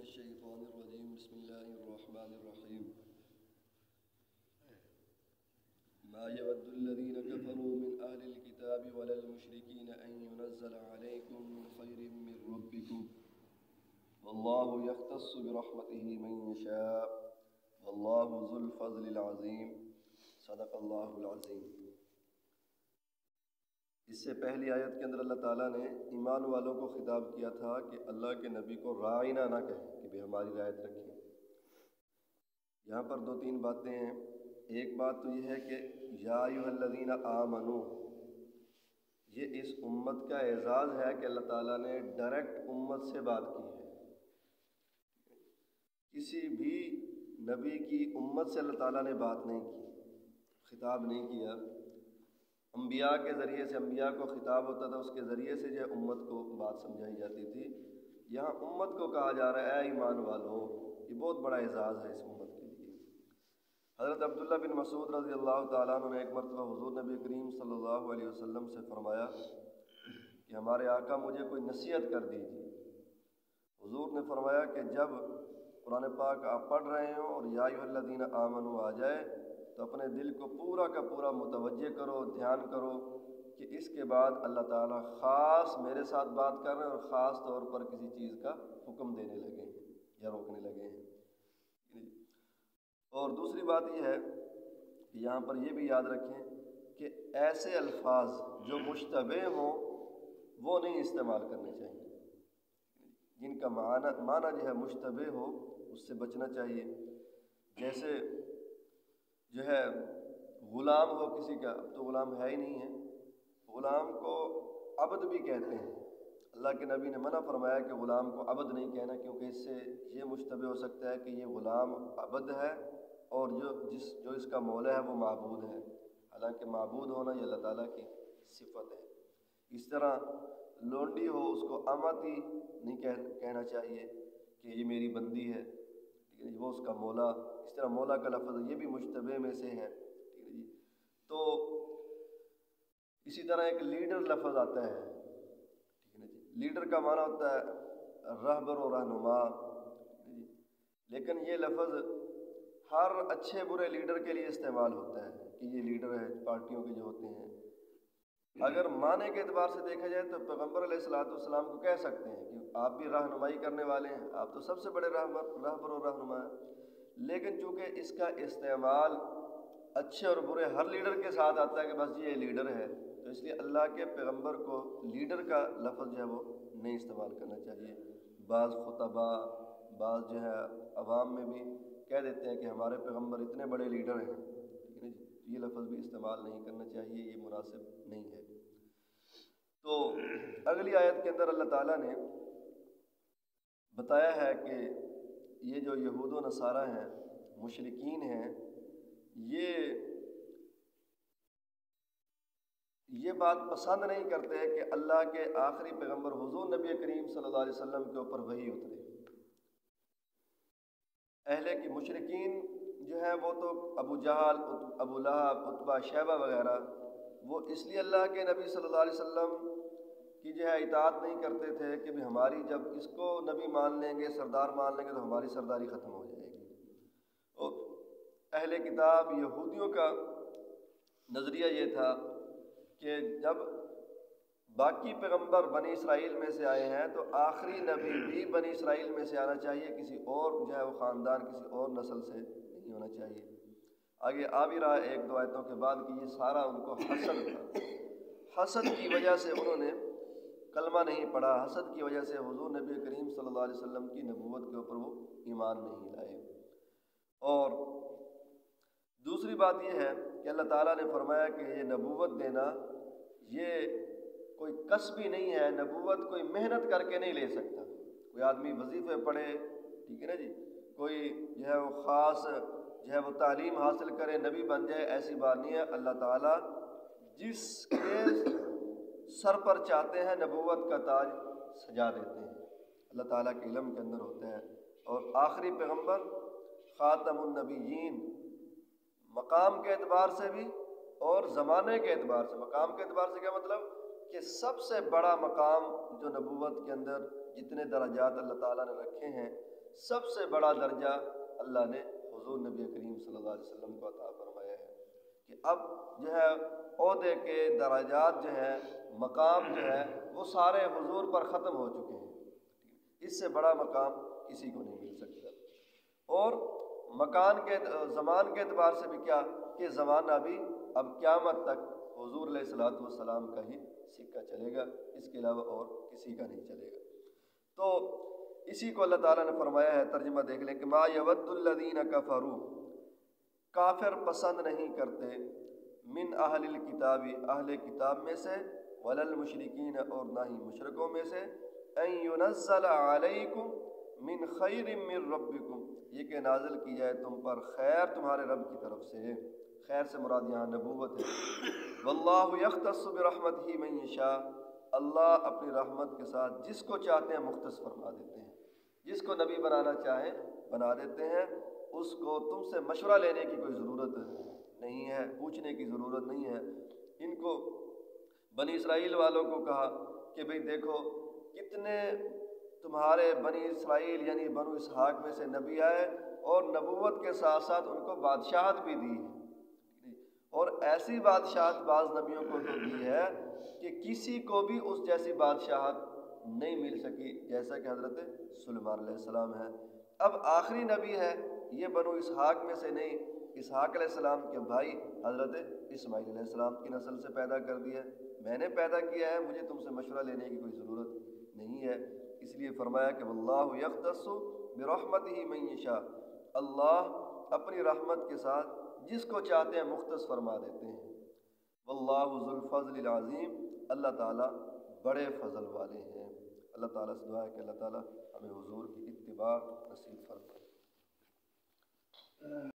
الشيطان الرجيم بسم الله الرحمن الرحيم ما يود الذين كفروا من أهل الكتاب ولا المشركين أن ينزل عليكم من خير من ربكم والله يختص برحمته من يشاء والله ذو الفضل العظيم صدق اللہ العظیم۔ اس سے پہلی آیت کے اندر اللہ تعالیٰ نے ایمان والوں کو خطاب کیا تھا کہ اللہ کے نبی کو راعینا نہ کہیں کہ بھی ہماری رعایت رکھیں۔ یہاں پر دو تین باتیں ہیں۔ ایک بات تو یہ ہے کہ یا ایھا الذین آمنوا، یہ اس امت کا اعزاز ہے کہ اللہ تعالیٰ نے ڈائریکٹ امت سے بات کی ہے۔ کسی بھی نبی کی امت سے اللہ تعالیٰ نے بات نہیں کی، خطاب نہیں کیا۔ انبیاء کے ذریعے سے انبیاء کو خطاب ہوتا تھا، اس کے ذریعے سے جو امت کو بات سمجھائی جاتی تھی۔ یہاں امت کو کہا جا رہا ہے اے ایمان والو، یہ بہت بڑا اعزاز ہے اس امت کے لیے۔ حضرت عبداللہ بن مسعود رضی اللہ تعالیٰ عنہ نے ایک مرتبہ حضور نبی کریم صلی اللہ علیہ وسلم سے فرمایا کہ ہمارے آقا مجھے کوئی نصیحت کر دیجیے۔ حضور نے فرمایا کہ جب قرآن پاک آپ پڑھ رہے ہوں اور یا ایھا الذین آمنوا آ جائے تو اپنے دل کو پورا کا پورا متوجہ کرو، دھیان کرو کہ اس کے بعد اللہ تعالیٰ خاص میرے ساتھ بات کر رہے ہیں اور خاص طور پر کسی چیز کا حکم دینے لگے ہیں یا روکنے لگے ہیں۔ اور دوسری بات یہ ہے کہ یہاں پر یہ بھی یاد رکھیں کہ ایسے الفاظ جو مشتبہ ہوں وہ نہیں استعمال کرنے چاہیے، جن کا معنی جو ہے مشتبہ ہو اس سے بچنا چاہیے۔ جیسے جو ہے غلام ہو کسی کا، اب تو غلام ہے ہی نہیں ہے، غلام کو عبد بھی کہتے ہیں۔ اللہ کے نبی نے منع فرمایا کہ غلام کو عبد نہیں کہنا، کیونکہ اس سے یہ مشتبہ ہو سکتا ہے کہ یہ غلام عبد ہے اور جو اس کا مولا ہے وہ معبود ہے، حالانکہ معبود ہونا یہ اللہ تعالیٰ کی صفت ہے۔ اس طرح لونڈی ہو اس کو امت ہی نہیں کہنا چاہیے کہ یہ میری بندی ہے، ٹھیک ہے جی، وہ اس کا مولا۔ اس طرح مولا کا لفظ یہ بھی مشتبہ میں سے ہے، ٹھیک ہے جی۔ تو اسی طرح ایک لیڈر لفظ آتا ہے، ٹھیک ہے نا جی، لیڈر کا معنی ہوتا ہے رہبر و رہنما، لیکن یہ لفظ ہر اچھے برے لیڈر کے لیے استعمال ہوتا ہے کہ یہ لیڈر ہے پارٹیوں کے جو ہوتے ہیں۔ اگر معنی کے اعتبار سے دیکھا جائے تو پیغمبر علیہ السلام کو کہہ سکتے ہیں کہ آپ بھی رہنمائی کرنے والے ہیں، آپ تو سب سے بڑے رہبر و رہنما ہیں، لیکن چونکہ اس کا استعمال اچھے اور برے ہر لیڈر کے ساتھ آتا ہے کہ بس یہ لیڈر ہے، تو اس لیے اللہ کے پیغمبر کو لیڈر کا لفظ جو ہے وہ نہیں استعمال کرنا چاہیے۔ بعض خطبہ، بعض جو ہے عوام میں بھی کہہ دیتے ہیں کہ ہمارے پیغمبر اتنے بڑے لیڈر ہیں، ٹھیک ہے نا جی، یہ لفظ بھی استعمال نہیں کرنا چاہیے، یہ مناسب نہیں ہے۔ تو اگلی آیت کے اندر اللہ تعالیٰ نے بتایا ہے کہ یہ جو یہود و نصارہ ہیں، مشرکین ہیں، یہ بات پسند نہیں کرتے کہ اللہ کے آخری پیغمبر حضور نبی کریم صلی اللہ علیہ وسلم کے اوپر وحی اترے۔ اہل کی مشرکین جو ہیں وہ تو ابو جہل، ابو لہب، عتبہ، شیبہ وغیرہ، وہ اس لیے اللہ کے نبی صلی اللہ علیہ وسلم کی جو ہے اطاعت نہیں کرتے تھے کہ بھی ہماری جب اس کو نبی مان لیں گے، سردار مان لیں گے تو ہماری سرداری ختم ہو جائے گی۔ اور اہل کتاب یہودیوں کا نظریہ یہ تھا کہ جب باقی پیغمبر بنی اسرائیل میں سے آئے ہیں تو آخری نبی بھی بنی اسرائیل میں سے آنا چاہیے، کسی اور جو ہے وہ خاندان، کسی اور نسل سے نہیں ہونا چاہیے۔ آگے آ بھی رہا ایک دو آیتوں کے بعد کہ یہ سارا ان کو حسد تھا، حسد کی وجہ سے انہوں نے کلمہ نہیں پڑھا، حسد کی وجہ سے حضور نبی کریم صلی اللہ علیہ وسلم کی نبوت کے اوپر وہ ایمان نہیں لائے۔ اور دوسری بات یہ ہے کہ اللہ تعالیٰ نے فرمایا کہ یہ نبوت دینا یہ کوئی کسب ہی نہیں ہے، نبوت کوئی محنت کر کے نہیں لے سکتا۔ کوئی آدمی وظیفے پڑھے، ٹھیک ہے نا جی، کوئی جو ہے وہ خاص جو ہے وہ تعلیم حاصل کرے، نبی بن جائے، ایسی بات نہیں ہے۔ اللہ تعالیٰ جس کے سر پر چاہتے ہیں نبوت کا تاج سجا دیتے ہیں، اللہ تعالیٰ کے علم کے اندر ہوتا ہے۔ اور آخری پیغمبر خاتم النبیین، مقام کے اعتبار سے بھی اور زمانے کے اعتبار سے۔ مقام کے اعتبار سے کیا مطلب کہ سب سے بڑا مقام جو نبوت کے اندر جتنے درجات اللہ تعالیٰ نے رکھے ہیں، سب سے بڑا درجہ اللہ نے حضور نبی کریم صلی اللہ علیہ وسلم کو عطا فرمایا ہے کہ اب جو ہے عہدے کے درجات جو ہیں، مقام جو ہے وہ سارے حضور پر ختم ہو چکے ہیں، اس سے بڑا مقام کسی کو نہیں مل سکتا۔ اور مکان کے زمان کے اعتبار سے بھی کیا کہ زمانہ بھی اب قیامت تک حضور علیہ الصلوۃ والسلام کا ہی سکہ چلے گا، اس کے علاوہ اور کسی کا نہیں چلے گا۔ تو اسی کو اللہ تعالیٰ نے فرمایا ہے، ترجمہ دیکھ لیں کہ ما یود الذین کفروا، کافر پسند نہیں کرتے، من اہل الکتاب، اہل کتاب میں سے، ولا المشرکین، اور نہ ہی مشرکوں میں سے، ان ینزل علیکم من خیر من ربکم، یہ کہ نازل کی جائے تم پر خیر تمہارے رب کی طرف سے۔ خیر سے مراد یہاں نبوت ہے۔ واللہ یختص برحمتہ من یشاء، اللہ اپنی رحمت کے ساتھ جس کو چاہتے ہیں مختص فرما دیتے ہیں، جس کو نبی بنانا چاہیں بنا دیتے ہیں، اس کو تم سے مشورہ لینے کی کوئی ضرورت نہیں ہے، پوچھنے کی ضرورت نہیں ہے۔ ان کو بنی اسرائیل والوں کو کہا کہ بھئی دیکھو کتنے تمہارے بنی اسرائیل یعنی بنو اسحاق میں سے نبی آئے اور نبوت کے ساتھ ساتھ ان کو بادشاہت بھی دی، اور ایسی بادشاہت بعض نبیوں کو تو دی ہے کہ کسی کو بھی اس جیسی بادشاہت نہیں مل سکی جیسا کہ حضرت سلیمان علیہ السلام ہے۔ اب آخری نبی ہے، یہ بنو اسحاق میں سے نہیں، اسحاق علیہ السلام کے بھائی حضرت اسماعیل علیہ السلام کی نسل سے پیدا کر دیا ہے، میں نے پیدا کیا ہے، مجھے تم سے مشورہ لینے کی کوئی ضرورت نہیں ہے۔ اس لیے فرمایا کہ واللہ یختص برحمتہ من یشاء، اللہ اپنی رحمت کے ساتھ جس کو چاہتے ہیں مختص فرما دیتے ہیں۔ واللہ ذو الفضل العظیم، اللہ تعالیٰ بڑے فضل والے ہیں۔ اللہ تعالیٰ سے دعا ہے کہ اللہ تعالیٰ ہمیں حضور کی اتباع نصیب فرمائے۔